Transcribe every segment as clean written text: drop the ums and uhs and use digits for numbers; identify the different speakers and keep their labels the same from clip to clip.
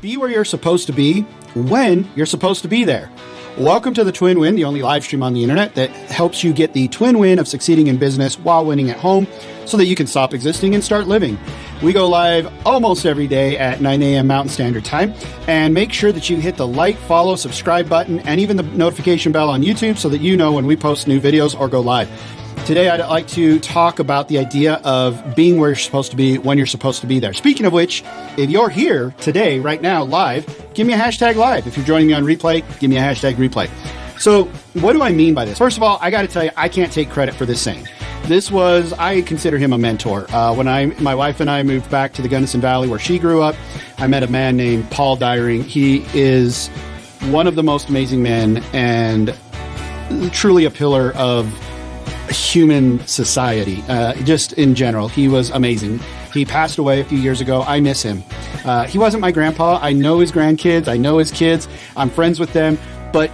Speaker 1: Be where you're supposed to be when you're supposed to be there. Welcome to the Twin Win, the only live stream on the internet that helps you get the twin win of succeeding in business while winning at home so that you can stop existing and start living. We go live almost every day at 9 a.m. Mountain Standard Time. And make sure that you hit the like, follow, subscribe button, and even the notification bell on YouTube so that you know when we post new videos or go live. Today, I'd like to talk about the idea of being where you're supposed to be when you're supposed to be there. Speaking of which, if you're here today, right now, live, give me a hashtag live. If you're joining me on replay, give me a hashtag replay. So what do I mean by this? First of all, I got to tell you, I can't take credit for this saying. I consider him a mentor. When my wife and I moved back to the Gunnison Valley where she grew up, I met a man named Paul Dyring. He is one of the most amazing men and truly a pillar of human society, just in general. He was amazing. He passed away a few years ago. I miss him. He wasn't my grandpa. I know his grandkids. I know his kids. I'm friends with them, but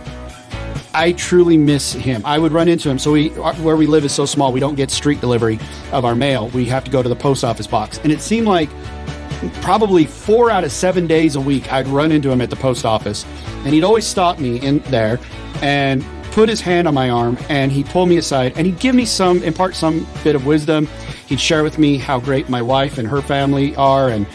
Speaker 1: I truly miss him. I would run into him. So where we live is so small, we don't get street delivery of our mail. We have to go to the post office box. And it seemed like probably 4 out of 7 days a week, I'd run into him at the post office, and he'd always stop me in there and put his hand on my arm, and he'd pull me aside, and he'd impart some bit of wisdom. He'd share with me how great my wife and her family are, and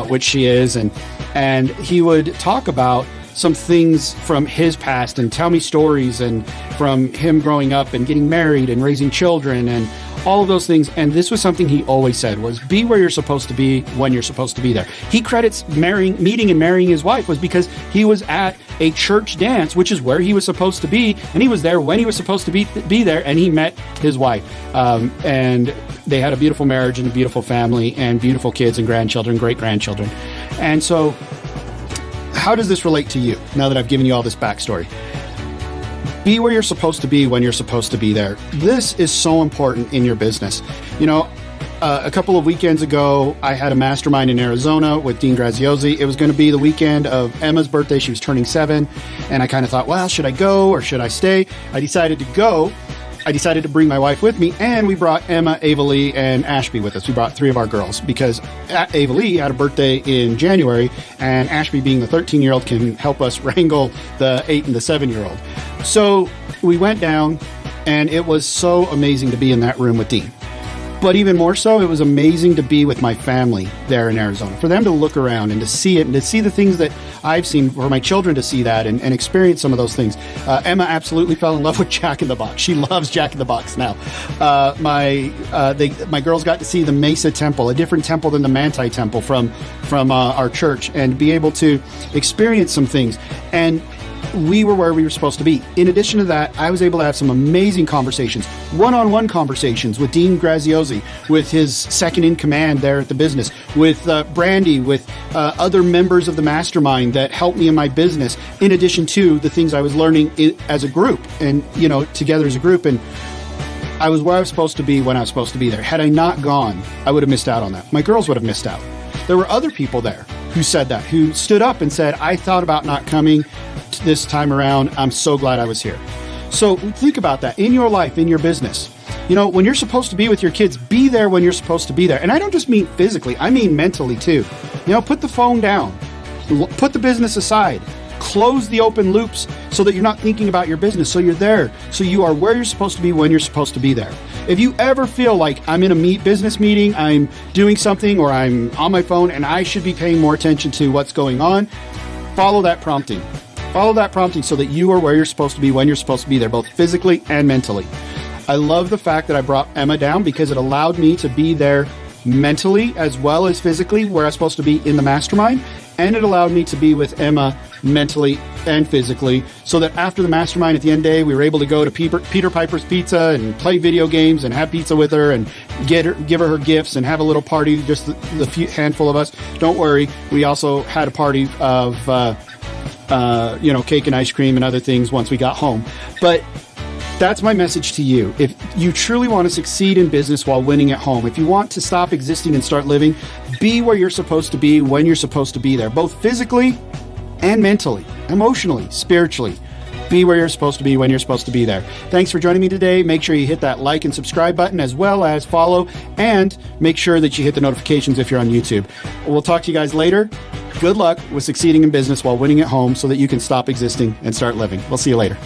Speaker 1: which she is, and he would talk about some things from his past and tell me stories and from him growing up and getting married and raising children and all of those things. And this was something he always said was, be where you're supposed to be when you're supposed to be there. He credits meeting and marrying his wife was because he was at a church dance, which is where he was supposed to be. And he was there when he was supposed to be there, and he met his wife. And they had a beautiful marriage and a beautiful family and beautiful kids and grandchildren, great-grandchildren. And so how does this relate to you now that I've given you all this backstory? Be where you're supposed to be when you're supposed to be there. This is so important in your business. You know, a couple of weekends ago, I had a mastermind in Arizona with Dean Graziosi. It was going to be the weekend of Emma's birthday. She was turning 7. And I kind of thought, well, should I go or should I stay? I decided to go. I decided to bring my wife with me, and we brought Emma, Ava Lee, and Ashby with us. We brought 3 of our girls because Ava Lee had a birthday in January, and Ashby, being the 13-year-old, can help us wrangle the 8 and the 7-year-old. So we went down, and it was so amazing to be in that room with Dean. But even more so, it was amazing to be with my family there in Arizona, for them to look around and to see it and to see the things that I've seen, for my children to see that and experience some of those things. Emma absolutely fell in love with Jack in the Box. She loves Jack in the Box now. My girls got to see the Mesa Temple, a different temple than the Manti Temple from our church, and be able to experience some things. And we were where we were supposed to be. In addition to that, I was able to have some amazing conversations, one-on-one conversations with Dean Graziosi, with his second in command there at the business, with Brandy, with other members of the mastermind that helped me in my business, in addition to the things I was learning as a group and, together as a group. And I was where I was supposed to be when I was supposed to be there. Had I not gone, I would have missed out on that. My girls would have missed out. There were other people there who said that, who stood up and said, I thought about not coming this time around. I'm so glad I was here. So think about that in your life, in your business. When you're supposed to be with your kids, be there when you're supposed to be there. And I don't just mean physically, I mean mentally too. Put the phone down, put the business aside, close the open loops so that you're not thinking about your business. So you're there. So you are where you're supposed to be when you're supposed to be there. If you ever feel like I'm in a business meeting, I'm doing something, or I'm on my phone and I should be paying more attention to what's going on, follow that prompting. Follow that prompting so that you are where you're supposed to be when you're supposed to be there, both physically and mentally. I love the fact that I brought Emma down because it allowed me to be there mentally as well as physically where I was supposed to be in the mastermind. And it allowed me to be with Emma mentally and physically so that after the mastermind at the end of the day, we were able to go to Peter Piper's Pizza and play video games and have pizza with her and give her gifts and have a little party, just the handful of us. Don't worry. We also had a party of, cake and ice cream and other things once we got home. But that's my message to you. If you truly want to succeed in business while winning at home, if you want to stop existing and start living, be where you're supposed to be when you're supposed to be there, both physically and mentally, emotionally, spiritually. Be where you're supposed to be when you're supposed to be there. Thanks for joining me today. Make sure you hit that like and subscribe button, as well as follow, and make sure that you hit the notifications if you're on YouTube. We'll talk to you guys later. Good luck with succeeding in business while winning at home so that you can stop existing and start living. We'll see you later.